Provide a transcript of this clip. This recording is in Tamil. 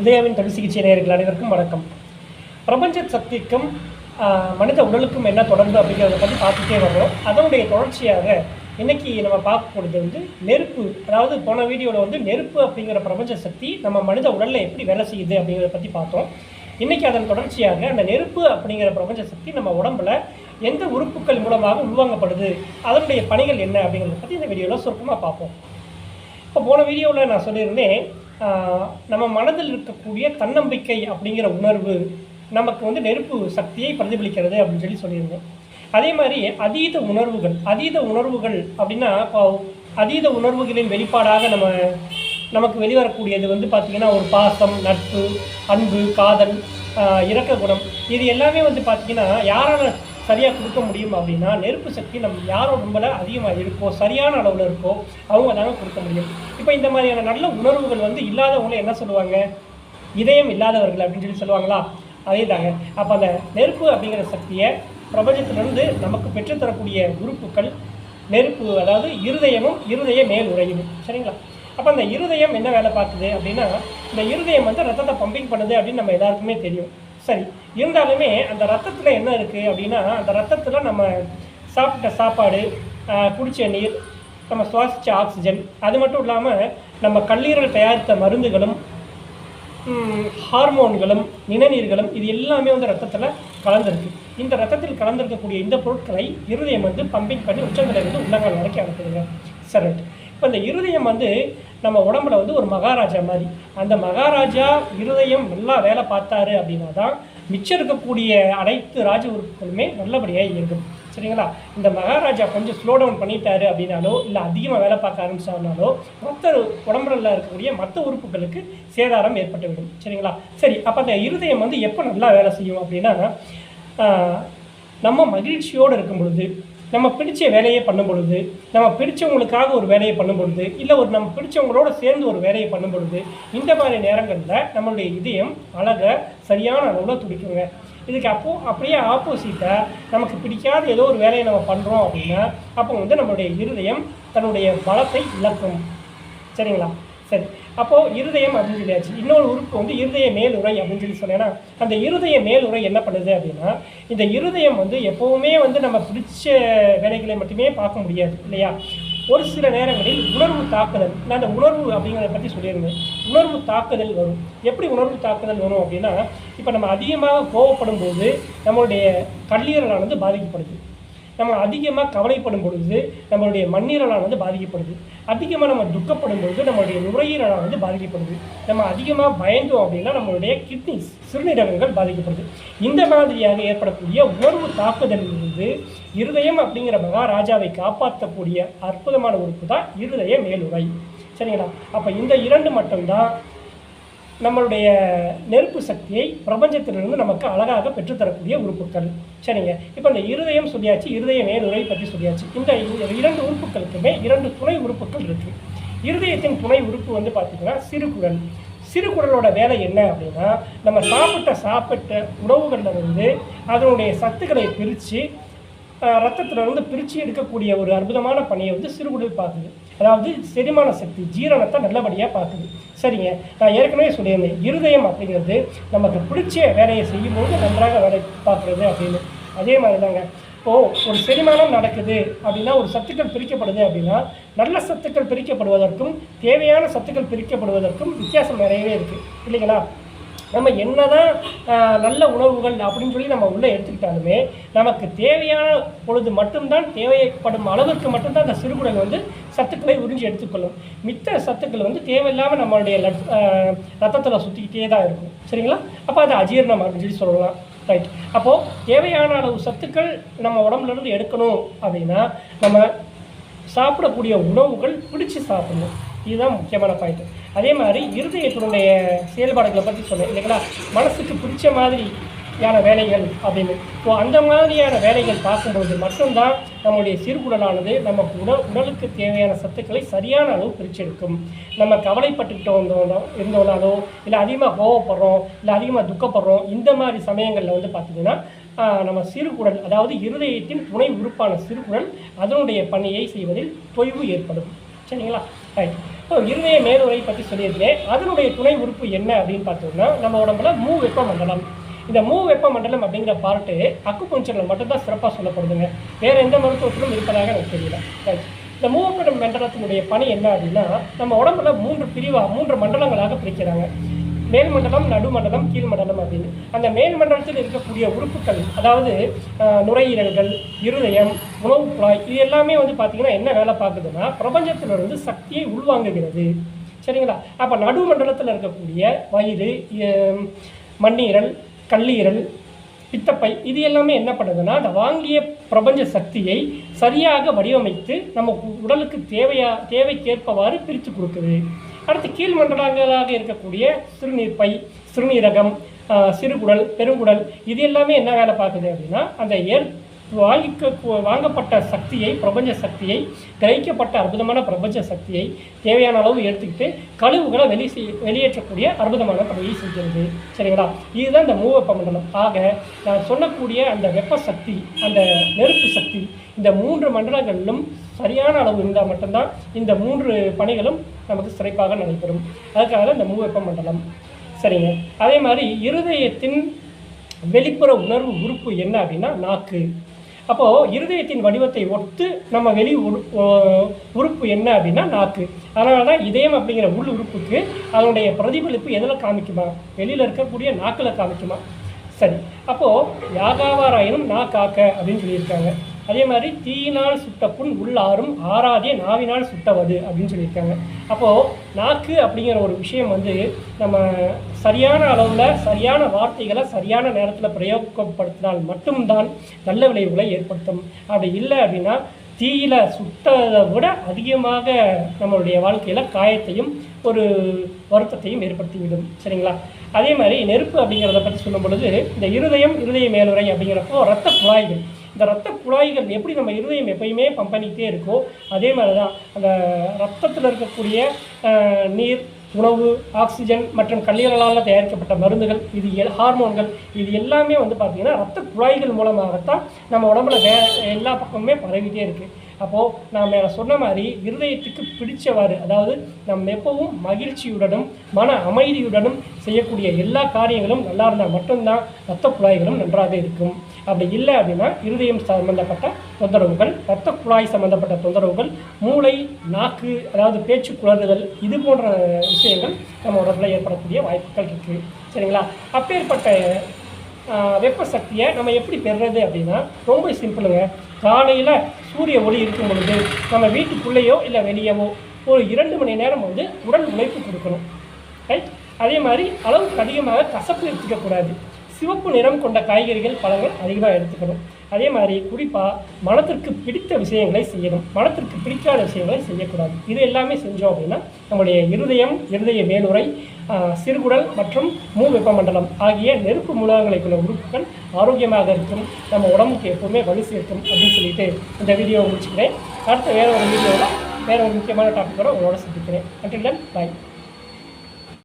உதயாவின் தொழில் சிகிச்சை நேயர்கள் அனைவருக்கும் வணக்கம். பிரபஞ்ச சக்திக்கும் மனித உடலுக்கும் என்ன தொடர்பு அப்படிங்கிறத பற்றி பார்த்துட்டே வர்றோம். அதனுடைய தொடர்ச்சியாக இன்றைக்கி நம்ம பார்க்கக்கூடியது வந்து நெருப்பு. அதாவது போன வீடியோவில் நெருப்பு அப்படிங்கிற பிரபஞ்ச சக்தி நம்ம மனித உடலில் எப்படி வேலை செய்யுது அப்படிங்கிறத பற்றி பார்த்தோம். இன்றைக்கி அதன் தொடர்ச்சியாக அந்த நெருப்பு அப்படிங்கிற பிரபஞ்ச சக்தி நம்ம உடம்பில் எந்த உறுப்புகள் மூலமாக உள்வாங்கப்படுது, அதனுடைய பணிகள் என்ன அப்படிங்கிறத பற்றி இந்த வீடியோவில் சுருக்கமாக பார்ப்போம். இப்போ போன வீடியோவில் நான் சொல்லியிருந்தேன், நம்ம மனதில் இருக்கக்கூடிய தன்னம்பிக்கை அப்படிங்கிற உணர்வு நமக்கு நெருப்பு சக்தியை பிரதிபலிக்கிறது அப்படின்னு சொல்லியிருந்தேன். அதே மாதிரி அதீத உணர்வுகள் அப்படின்னா, இப்போ அதீத உணர்வுகளின் வெளிப்பாடாக நமக்கு வெளிவரக்கூடியது பார்த்திங்கன்னா ஒரு பாசம், நட்பு, அன்பு, காதல், இரக்க குணம், இது எல்லாமே பார்த்திங்கன்னா யாரால சரியாக கொடுக்க முடியும் அப்படின்னா நெருப்பு சக்தி நம்ம யாரோ ரொம்பல அதிகமாக இருக்கோ, சரியான அளவில் இருக்கோ, அவங்க தாங்க கொடுக்க முடியும். இப்போ இந்த மாதிரியான நல்ல உணர்வுகள் இல்லாதவங்கள என்ன சொல்லுவாங்க, இதயம் இல்லாதவர்கள் அப்படின்னு சொல்லுவாங்களா, அதே தாங்க. அப்போ அந்த நெருப்பு அப்படிங்கிற சக்தியை பிரபஞ்சத்திலிருந்து நமக்கு பெற்றுத்தரக்கூடிய உறுப்புகள் நெருப்பு, அதாவது இருதய மேல் உறையும். சரிங்களா? அப்போ அந்த இருதயம் என்ன வேலை பார்க்குது அப்படின்னா, இந்த இருதயம் ரத்தத்தை பம்பிங் பண்ணுது அப்படின்னு நம்ம எல்லாருக்குமே தெரியும். சரி, இருந்தாலுமே அந்த ரத்தத்தில் என்ன இருக்குது அப்படின்னா, அந்த ரத்தத்தில் நம்ம சாப்பிட்ட சாப்பாடு, குடித்த நீர், நம்ம சுவாசித்த ஆக்சிஜன், அது மட்டும் இல்லாமல் நம்ம கல்லீரல் தயாரித்த மருந்துகளும், ஹார்மோன்களும், நிணநீர்களும், இது எல்லாமே ரத்தத்தில் கலந்துருக்கு. இந்த ரத்தத்தில் கலந்துருக்கக்கூடிய இந்த பொருட்களை இருதயம் பம்பிங் பண்ணி உச்சநிலையிலிருந்து உள்ளங்கால் வரைக்கும் அனுப்புதுங்க. சரி, இப்போ இந்த இருதயம் நம்ம உடம்புல ஒரு மகாராஜா மாதிரி. அந்த மகாராஜா இருதயம் நல்லா வேலை பார்த்தாரு அப்படின்னா தான் மிச்சம் இருக்கக்கூடிய அனைத்து ராஜ உறுப்புகளுமே நல்லபடியாக இயங்கும். சரிங்களா? இந்த மகாராஜா கொஞ்சம் ஸ்லோ டவுன் பண்ணிட்டாரு அப்படின்னாலோ, இல்லை அதிகமாக வேலை பார்க்க ஆரம்பிச்சாருனாலோ மற்ற உடம்புல இருக்கக்கூடிய மற்ற உறுப்புகளுக்கு சேதாரம் ஏற்பட்டுவிடும். சரிங்களா? சரி, அப்போ அந்த இருதயம் எப்போ நல்லா வேலை செய்யும் அப்படின்னா, நம்ம மகிழ்ச்சியோடு இருக்கும் பொழுது, நம்ம பிடிச்ச வேலையை பண்ணும் பொழுது, நம்ம பிடிச்சவங்களுக்காக ஒரு வேலையை பண்ணும் பொழுது, இல்லை நம்ம பிடிச்சவங்களோட சேர்ந்து ஒரு வேலையை பண்ணும் பொழுது, இந்த மாதிரி நேரங்களில் நம்மளுடைய இதயம் அழகாக சரியான அளவில் துடிக்குங்க. இதுக்கு அப்படியே ஆப்போசிட்டாக நமக்கு பிடிக்காத ஏதோ ஒரு வேலையை நம்ம பண்ணுறோம் அப்படின்னா, அப்போ நம்மளுடைய இருதயம் தன்னுடைய பலத்தை இழக்கும். சரிங்களா? சரி, அப்போது இருதயம் அப்படின்னு சொல்லியாச்சு. இன்னொரு உறுப்பு இருதய மேலுறை அப்படின்னு சொன்னேன்னா, அந்த இருதய மேலுறை என்ன பண்ணுது அப்படின்னா, இந்த இருதயம் எப்போவுமே நம்ம பிடிச்ச வேலைகளை மட்டுமே பார்க்க முடியாது இல்லையா? ஒரு சில நேரங்களில் உணர்வு தாக்குதல், நான் அந்த உணர்வு அப்படிங்கிறத பற்றி சொல்லியிருந்தேன். உணர்வு தாக்குதல் வரும். எப்படி உணர்வு தாக்குதல் வரும் அப்படின்னா, இப்போ நம்ம அதிகமாக கோவப்படும் போது நம்மளுடைய கல்லீரலானது பாதிக்கப்படுது. நம்ம அதிகமாக கவலைப்படும் பொழுது நம்மளுடைய மண்ணீரலானது பாதிக்கப்படுது. அதிகமாக நம்ம துக்கப்படும் பொழுது நம்மளுடைய நுரையீரலானது பாதிக்கப்படுது. நம்ம அதிகமாக பயந்தோம் அப்படின்னா நம்மளுடைய கிட்னிஸ், சிறுநீரகங்கள் பாதிக்கப்படுது. இந்த மாதிரியாக ஏற்படக்கூடிய உணர்வு தாக்குதலிலிருந்து இருதயம் அப்படிங்கிற மகாராஜாவை காப்பாற்றக்கூடிய அற்புதமான உறுப்பு தான் இருதய மேலுறை. சரிங்களா? அப்போ இந்த இரண்டு மட்டும்தான் நம்மளுடைய நெருப்பு சக்தியை பிரபஞ்சத்திலிருந்து நமக்கு அழகாக பெற்றுத்தரக்கூடிய உறுப்புகள். சரிங்க, இப்போ இந்த இருதயம் சொல்லியாச்சு, இருதய மேலுறை பற்றி சொல்லியாச்சு. இந்த இரண்டு உறுப்புகளுக்குமே இரண்டு துணை உறுப்புகள் இருக்குது. இருதயத்தின் துணை உறுப்பு பார்த்திங்கன்னா சிறுகுடலோட வேலை என்ன அப்படின்னா, நம்ம சாப்பிட்ட உணவுகளில் அதனுடைய சத்துக்களை பிரித்து ரத்தத்தில் பிரித்து எடுக்கக்கூடிய ஒரு அற்புதமான பணியை சிறுகுடல் பார்க்குது. அதாவது செரிமான சக்தி, ஜீரணத்தை நல்லபடியாக பார்க்குது. சரிங்க, நான் ஏற்கனவே சொல்லியிருந்தேன், இருதயம் அப்படிங்கிறது நமக்கு பிடிச்ச வேலையை செய்யும்போது நன்றாக வேலை பார்க்குறது அப்படின்னு. அதே மாதிரி தாங்க, இப்போது ஒரு செரிமானம் நடக்குது அப்படின்னா, ஒரு சத்துக்கள் பிரிக்கப்படுது அப்படின்னா, நல்ல சத்துக்கள் பிரிக்கப்படுவதற்கும் தேவையான சத்துக்கள் பிரிக்கப்படுவதற்கும் வித்தியாசம் நிறையவே இருக்குது இல்லைங்களா? நம்ம என்ன தான் நல்ல உணவுகள் அப்படின்னு நம்ம உள்ளே எடுத்துக்கிட்டாலுமே, நமக்கு தேவையான பொழுது மட்டும்தான், தேவைப்படும் அளவிற்கு மட்டும்தான் அந்த சிறுகுடல் சத்துக்களை உறிஞ்சி எடுத்துக்கொள்ளும். மித்த சத்துக்கள் தேவையில்லாமல் நம்மளுடைய ரத்தத்தில் சுற்றிக்கிட்டே தான் இருக்கும். சரிங்களா? அப்போ அது அஜீரணம் அப்படின்னு சொல்லலாம். ரைட். அப்போது தேவையான அளவு சத்துக்கள் நம்ம உடம்புலேருந்து எடுக்கணும் அப்படின்னா, நம்ம சாப்பிடக்கூடிய உணவுகள் பிடிச்சி சாப்பிடணும். இதுதான் முக்கியமான பாயிண்ட். அதே மாதிரி இருதயத்தினுடைய செயல்பாடுகளை பற்றி சொன்னேன் இல்லைங்களா? மனசுக்கு பிடிச்ச மாதிரியான வேலைகள் அப்படின்னு. ஸோ அந்த மாதிரியான வேலைகள் பார்க்கும்போது மட்டும்தான் நம்மளுடைய சிறுகுடலானது நமக்கு உடலுக்கு தேவையான சத்துக்களை சரியான அளவு பிரிச்செடுக்கும். நம்ம கவலைப்பட்டுக்கிட்டு இருந்தோம்னாலோ, இல்லை அதிகமாக கோவப்படுறோம், இல்லை அதிகமாக துக்கப்படுறோம், இந்த மாதிரி சமயங்களில் பார்த்திங்கன்னா நம்ம சிறுகுடல், அதாவது இருதயத்தின் துணை உறுப்பான சிறுகுடல் அதனுடைய பணியை செய்வதில் தொய்வு ஏற்படும். சரிங்களா? ரைட். இப்போ இருதய மேலுறை பற்றி சொல்லியிருக்கேன். அதனுடைய துணை உறுப்பு என்ன அப்படின்னு பார்த்தோம்னா நம்ம உடம்புல வெப்ப மண்டலம். இந்த வெப்ப மண்டலம் அப்படிங்கிற பார்ட்டு அக்குபஞ்சரில் மட்டும்தான் சிறப்பாக சொல்லப்படுதுங்க. வேறு எந்த மருத்துவத்திலும் இருப்பதாக எனக்கு தெரியல. இந்த வெப்ப மண்டலத்தினுடைய பணி என்ன அப்படின்னா நம்ம உடம்புல 3 மண்டலங்களாக பிரிக்கிறாங்க. மேல் மண்டலம், நடுமண்டலம், கீழ் மண்டலம் அப்படின்னு. அந்த மேல் மண்டலத்தில் இருக்கக்கூடிய உறுப்புகள், அதாவது நுரையீரல்கள், இருதயம், உணவு குழாய், இது எல்லாமே பார்த்திங்கன்னா என்ன வேலை பார்க்குதுன்னா பிரபஞ்சத்திலிருந்து சக்தியை உள்வாங்குகிறது. சரிங்களா? அப்போ நடுமண்டலத்தில் இருக்கக்கூடிய வயிறு, மண்ணீரல், கல்லீரல், பித்தப்பை, இது எல்லாமே என்ன பண்ணுதுன்னா அந்த வாங்கிய பிரபஞ்ச சக்தியை சரியாக வடிவமைத்து நம்ம உடலுக்கு தேவைக்கேற்பவாறு பிரித்து கொடுக்குது. அடுத்து கீழ் மண்டலங்களாக இருக்கக்கூடிய சிறுநீர்ப்பை, சிறுநீரகம், சிறுகுடல், பெருங்குடல், இது எல்லாமே என்ன வேலை பார்க்குது அப்படின்னா அந்த வாங்கப்பட்ட சக்தியை, பிரபஞ்ச சக்தியை, கிரகிக்கப்பட்ட அற்புதமான பிரபஞ்ச சக்தியை தேவையான அளவு எடுத்துக்கிட்டு கழிவுகளை வெளியேற்றக்கூடிய அற்புதமான பணியை செஞ்சிருது. சரிங்களா? இதுதான் இந்த வெப்ப மண்டலம். ஆக நான் சொல்லக்கூடிய அந்த வெப்ப சக்தி, அந்த நெருப்பு சக்தி, இந்த 3 மண்டலங்களிலும் சரியான அளவு இருந்தால் மட்டும்தான் இந்த 3 பணிகளும் நமக்கு சிறப்பாக நடைபெறும். அதுக்காக இந்த வெப்ப மண்டலம். சரிங்க. அதே மாதிரி இருதயத்தின் வெளிப்புற உணர்வு உறுப்பு என்ன அப்படின்னா நாக்கு. அப்போது இருதயத்தின் வடிவத்தை ஒத்து நம்ம வெளி உறுப்பு என்ன அப்படின்னா நாக்கு. அதனால தான் இதயம் அப்படிங்கிற உள் உறுப்புக்கு அதனுடைய பிரதிபலிப்பு எதில் காமிக்குமா? வெளியில் இருக்கக்கூடிய நாக்கில் காமிக்குமா? சரி. அப்போது யாகாவாராயினும் நா காக்க அப்படின்னு சொல்லியிருக்காங்க. அதே மாதிரி தீயினால் சுட்ட புண் உள்ளாரும் ஆறாதே நாவினால் சுட்டவது அப்படின்னு சொல்லியிருக்காங்க. அப்போது நாக்கு அப்படிங்கிற ஒரு விஷயம் நம்ம சரியான அளவில் சரியான வார்த்தைகளை சரியான நேரத்தில் பிரயோகப்படுத்தினால் மட்டும்தான் நல்ல விளைவுகளை ஏற்படுத்தும். அப்படி இல்லை அப்படின்னா தீயில சுட்டதை விட அதிகமாக நம்மளுடைய வாழ்க்கையில் காயத்தையும் ஒரு வருத்தத்தையும் ஏற்படுத்திவிடும். சரிங்களா? அதே மாதிரி நெருப்பு அப்படிங்கிறத பற்றி சொல்லும் பொழுது இந்த இருதய மேலுறை அப்படிங்கிறப்போ இரத்த குழாய்கள், இந்த இரத்த குழாய்கள் எப்படி நம்ம இருதயம் எப்பயுமே பம்ப் பண்ணிக்கிட்டே இருக்கோ அதே மாதிரி தான் அந்த ரத்தத்தில் இருக்கக்கூடிய நீர், உணவு, ஆக்சிஜன் மற்றும் கல்லீரலால் தயாரிக்கப்பட்ட மருந்துகள், இது ஹார்மோன்கள், இது எல்லாமே பார்த்திங்கன்னா இரத்த குழாய்கள் மூலமாகத்தான் நம்ம உடம்புல எல்லா பக்கமுமே பரவிட்டே இருக்குது. அப்போது நாம் சொன்ன மாதிரி இருதயத்துக்கு பிடிச்சவாறு, அதாவது நம்ம எப்பவும் மகிழ்ச்சியுடனும் மன அமைதியுடனும் செய்யக்கூடிய எல்லா காரியங்களும் நல்லா இருந்தால் மட்டும்தான் இரத்த குழாய்களும் நன்றாக இருக்கும். அப்படி இல்லை அப்படின்னா இருதயம் சம்பந்தப்பட்ட தொந்தரவுகள், இரத்த குழாய் சம்பந்தப்பட்ட தொந்தரவுகள், மூளை, நாக்கு, அதாவது பேச்சு குளறுதல், இது போன்ற விஷயங்கள் நம்ம உடம்புல ஏற்படக்கூடிய வாய்ப்புகள் இருக்குது. சரிங்களா? அப்பேற்பட்ட வெப்ப சக்தியை நம்ம எப்படி பெறுறது அப்படின்னா ரொம்ப சிம்பிளுங்க. காலையில் சூரிய ஒளி இருக்கும் பொழுது நம்ம வீட்டுக்குள்ளேயோ இல்லை வெளியவோ ஒரு 2 மணி நேரம் உடல் உழைப்பு கொடுக்கணும். ரைட்? அதே மாதிரி அளவுக்கு அதிகமாக கசப்பு எடுத்துக்கக்கூடாது. சிவப்பு நிறம் கொண்ட காய்கறிகள், பழங்கள் அதிகமாக எடுத்துக்கணும். அதே மாதிரி குறிப்பாக மனத்திற்கு பிடித்த விஷயங்களை செய்யணும், மனத்திற்கு பிடிக்காத விஷயங்களை செய்யக்கூடாது. இது எல்லாமே செஞ்சோம் அப்படின்னா நம்முடைய இருதய மேலுறை, சிறுகுடல் மற்றும் வெப்ப மண்டலம் ஆகிய நெருப்பு மூலகங்களை கொண்ட உறுப்புகள் ஆரோக்கியமாக இருக்கும், நம்ம உடம்புக்கு எப்பவுமே வலு சேர்க்கும் அப்படின்னு சொல்லிட்டு இந்த வீடியோவை முடிச்சுக்கிறேன். அடுத்த வேறு ஒரு வீடியோவில் வேறு ஒரு முக்கியமான டாப்பிக்கோட உங்களோட சந்திக்கிறேன். Until then by.